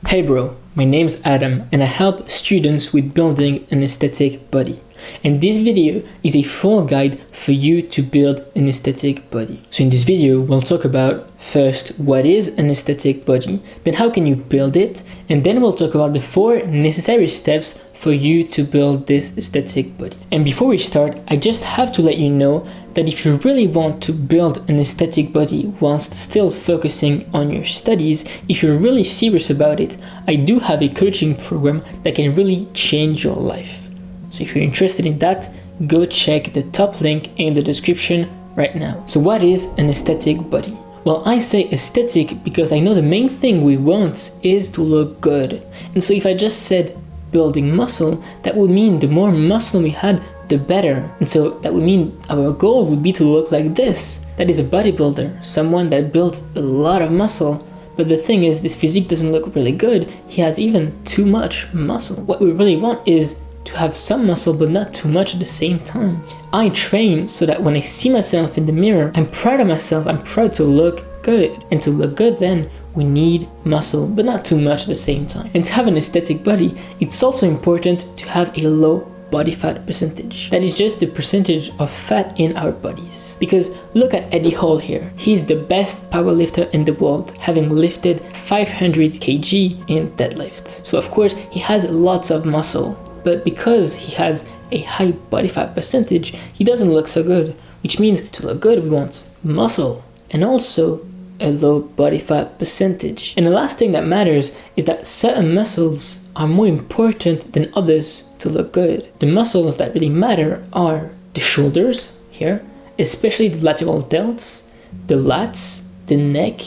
Hey bro, my name's Adam and I help students with building an aesthetic body. And this video is a full guide for you to build an aesthetic body. So in this video, we'll talk about first, what is an aesthetic body, then how can you build it, and then we'll talk about the 4 necessary steps for you to build this aesthetic body. And before we start, I just have to let you know that if you really want to build an aesthetic body whilst still focusing on your studies, if you're really serious about it, I do have a coaching program that can really change your life. So if you're interested in that, go check the top link in the description right now. So what is an aesthetic body? Well, I say aesthetic because I know the main thing we want is to look good. And so if I just said building muscle, that would mean the more muscle we had, the better. And so that would mean our goal would be to look like this. That is a bodybuilder, someone that builds a lot of muscle. But the thing is, this physique doesn't look really good. He has even too much muscle. What we really want is to have some muscle, but not too much at the same time. I train so that when I see myself in the mirror, I'm proud of myself. I'm proud to look good. And to look good, then we need muscle, but not too much at the same time. And to have an aesthetic body, it's also important to have a low body fat percentage. That is just the percentage of fat in our bodies. Because look at Eddie Hall here. He's the best powerlifter in the world, having lifted 500 kg in deadlift. So of course, he has lots of muscle. But because he has a high body fat percentage, he doesn't look so good. Which means to look good, we want muscle and also a low body fat percentage. And the last thing that matters is that certain muscles are more important than others to look good. The muscles that really matter are the shoulders here, especially the lateral delts, the lats, the neck,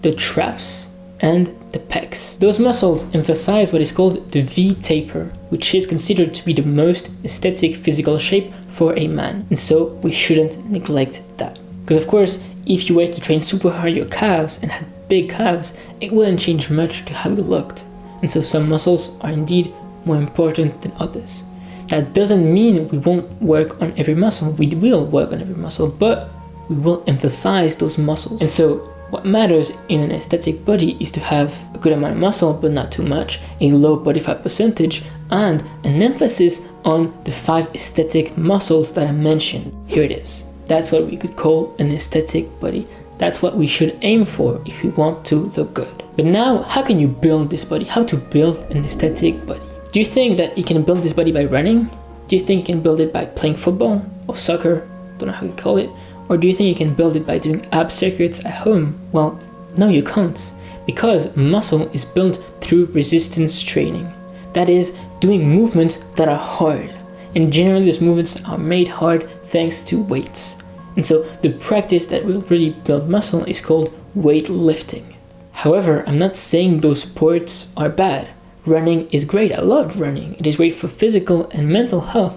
the traps, and the pecs. Those muscles emphasize what is called the V taper, which is considered to be the most aesthetic physical shape for a man. And so we shouldn't neglect that. Because of course, if you were to train super hard your calves and had big calves, it wouldn't change much to how you looked. And so some muscles are indeed more important than others. That doesn't mean we won't work on every muscle. We will work on every muscle, but we will emphasize those muscles. And so what matters in an aesthetic body is to have a good amount of muscle, but not too much, a low body fat percentage, and an emphasis on the 5 aesthetic muscles that I mentioned. Here it is. That's what we could call an aesthetic body. That's what we should aim for if we want to look good. But now, how can you build this body? How to build an aesthetic body? Do you think that you can build this body by running? Do you think you can build it by playing football or soccer? Don't know how you call it. Or do you think you can build it by doing ab circuits at home? Well, no, you can't. Because muscle is built through resistance training. That is, doing movements that are hard. And generally those movements are made hard thanks to weights. And so the practice that will really build muscle is called weightlifting. However, I'm not saying those sports are bad. Running is great. I love running. It is great for physical and mental health,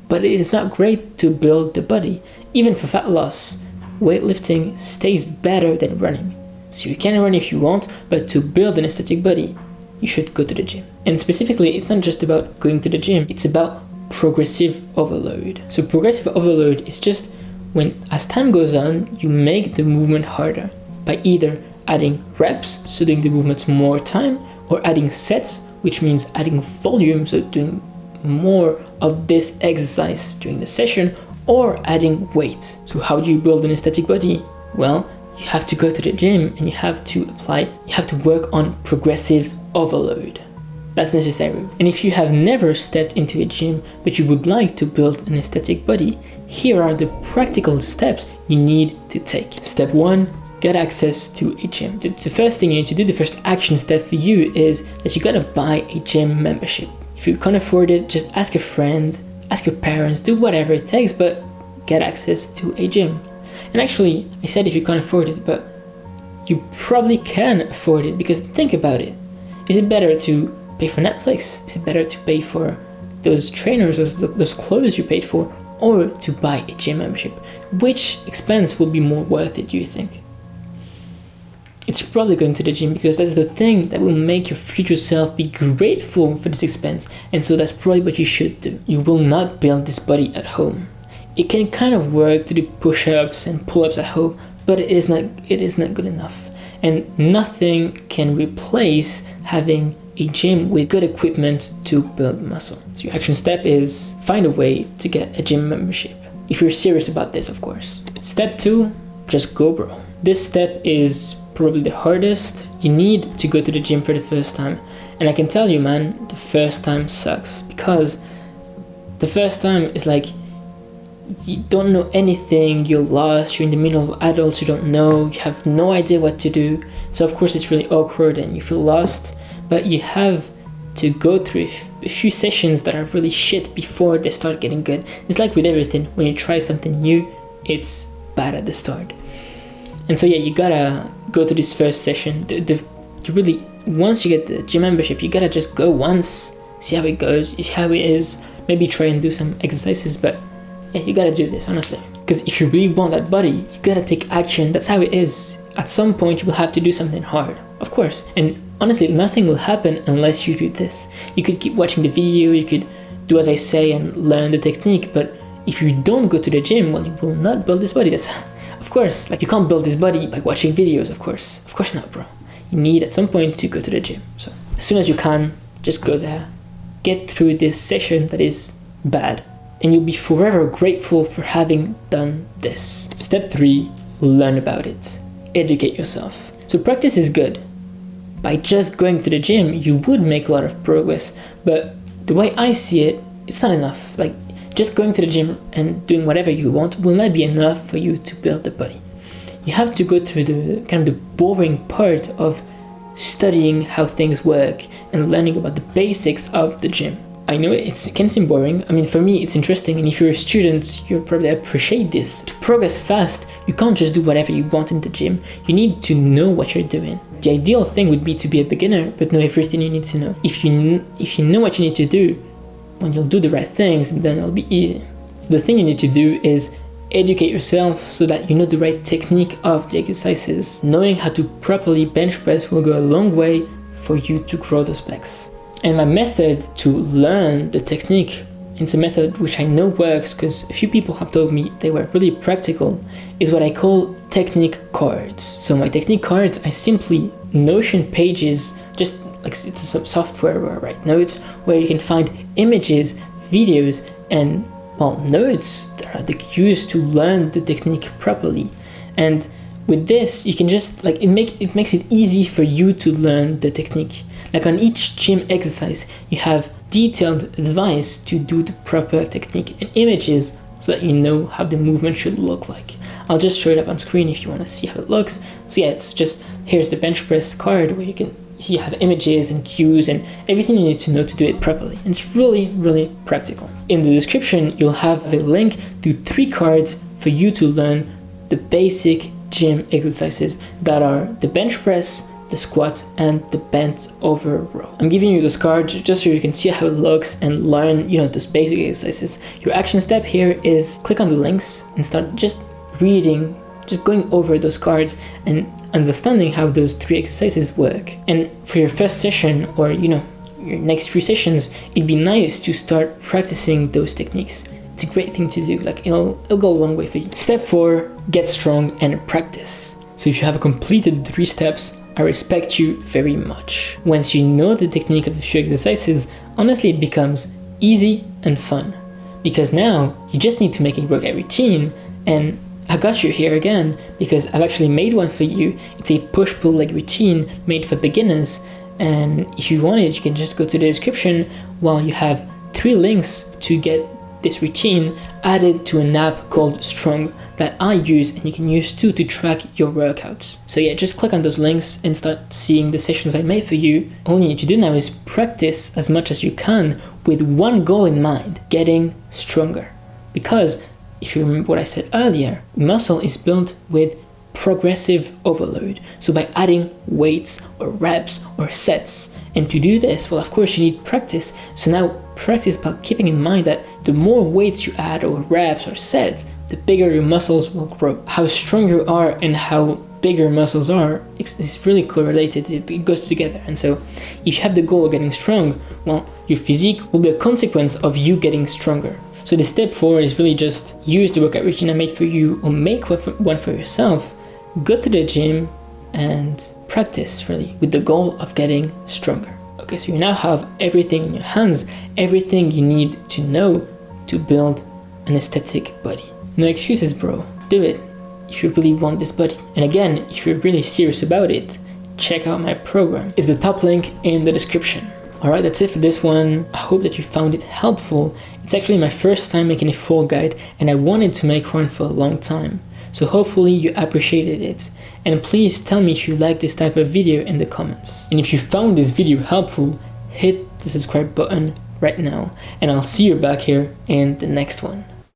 but it is not great to build the body. Even for fat loss, weightlifting stays better than running. So you can run if you want, but to build an aesthetic body, you should go to the gym. And specifically, it's not just about going to the gym, it's about progressive overload. So progressive overload is just when, as time goes on, you make the movement harder by either adding reps, so doing the movements more time, or adding sets, which means adding volume, so doing more of this exercise during the session, or adding weight. So how do you build an aesthetic body? Well, you have to go to the gym and you have to work on progressive overload. That's necessary. And if you have never stepped into a gym, but you would like to build an aesthetic body, here are the practical steps you need to take. Step 1, get access to a gym. The first thing you need to do, the first action step for you is that you gotta buy a gym membership. If you can't afford it, just ask a friend, ask your parents, do whatever it takes, but get access to a gym. And actually, I said if you can't afford it, but you probably can afford it, because think about it. Is it better to pay for Netflix? Is it better to pay for those trainers or those clothes you paid for, or to buy a gym membership? Which expense will be more worth it, do you think? It's probably going to the gym, because that's the thing that will make your future self be grateful for this expense. And so that's probably what you should do. You will not build this body at home. It can kind of work to do push-ups and pull-ups at home, but it is not good enough. And nothing can replace having a gym with good equipment to build muscle. So your action step is find a way to get a gym membership. If you're serious about this, of course. Step 2, just go, bro. This step is probably the hardest. You need to go to the gym for the first time. And I can tell you, man, the first time sucks, because the first time is like, you don't know anything, you're lost, you're in the middle of adults you don't know, you have no idea what to do. So of course it's really awkward and you feel lost, but you have to go through a few sessions that are really shit before they start getting good. It's like with everything, when you try something new, it's bad at the start. And so yeah, you gotta go to this first session. You really, once you get the gym membership, you gotta just go once, see how it goes, see how it is, maybe try and do some exercises, but yeah, you gotta do this, honestly. Because if you really want that body, you gotta take action. That's how it is. At some point, you will have to do something hard, of course. And honestly, nothing will happen unless you do this. You could keep watching the video, you could do as I say and learn the technique, but if you don't go to the gym, well, you will not build this body. That's, of course, like you can't build this body by watching videos, of course. Of course not, bro. You need at some point to go to the gym. So as soon as you can, just go there. Get through this session that is bad, and you'll be forever grateful for having done this. Step 3, learn about it. Educate yourself. So practice is good. By just going to the gym, you would make a lot of progress, but the way I see it, it's not enough. Like, just going to the gym and doing whatever you want will not be enough for you to build the body. You have to go through the kind of the boring part of studying how things work and learning about the basics of the gym. I know it can seem boring. I mean, for me, it's interesting, and if you're a student, you'll probably appreciate this. To progress fast, you can't just do whatever you want in the gym. You need to know what you're doing. The ideal thing would be to be a beginner, but know everything you need to know. If you know what you need to do, when you'll do the right things, then it'll be easy. So the thing you need to do is educate yourself so that you know the right technique of the exercises. Knowing how to properly bench press will go a long way for you to grow those pecs. And my method to learn the technique, it's a method which I know works because a few people have told me they were really practical, is what I call technique cards. So my technique cards are simply Notion pages, just like it's a software where I write notes, where you can find images, videos, and notes that are the cues to learn the technique properly. And with this, you can just it makes it easy for you to learn the technique. Like on each gym exercise, you have detailed advice to do the proper technique and images so that you know how the movement should look like. I'll just show it up on screen if you want to see how it looks. So yeah, it's just, here's the bench press card where you can see you have images and cues and everything you need to know to do it properly. And it's really, really practical. In the description, you'll have a link to 3 cards for you to learn the basic gym exercises that are the bench press, the squat, and the bent over row. I'm giving you this card just so you can see how it looks and learn, those basic exercises. Your action step here is click on the links and start just reading, just going over those cards and understanding how those 3 exercises work. And for your first session or, your next few sessions, it'd be nice to start practicing those techniques. It's a great thing to do, like it'll go a long way for you. Step 4, get strong and practice. So if you have completed the 3 steps, I respect you very much. Once you know the technique of the few exercises, honestly it becomes easy and fun. Because now you just need to make a workout routine, and I got you here again because I've actually made one for you. It's a push-pull leg routine made for beginners, and if you want it, you can just go to the description while you have 3 links to get this routine added to an app called Strong that I use, and you can use too to track your workouts. So yeah, just click on those links and start seeing the sessions I made for you. All you need to do now is practice as much as you can with one goal in mind, getting stronger. Because if you remember what I said earlier, muscle is built with progressive overload. So by adding weights or reps or sets. And to do this, well, of course you need practice. So now practice by keeping in mind that the more weights you add or reps or sets, the bigger your muscles will grow. How strong you are and how big your muscles are, it's really correlated, it goes together. And so if you have the goal of getting strong, well, your physique will be a consequence of you getting stronger. So the step 4 is really just use the workout routine I made for you or make one for yourself. Go to the gym and practice really with the goal of getting stronger. Okay, so you now have everything in your hands, everything you need to know to build an aesthetic body. No excuses, bro. Do it if you really want this body. And again, if you're really serious about it, check out my program. It's the top link in the description. Alright, that's it for this one. I hope that you found it helpful. It's actually my first time making a fall guide, and I wanted to make one for a long time. So hopefully you appreciated it. And please tell me if you like this type of video in the comments. And if you found this video helpful, hit the subscribe button right now. And I'll see you back here in the next one.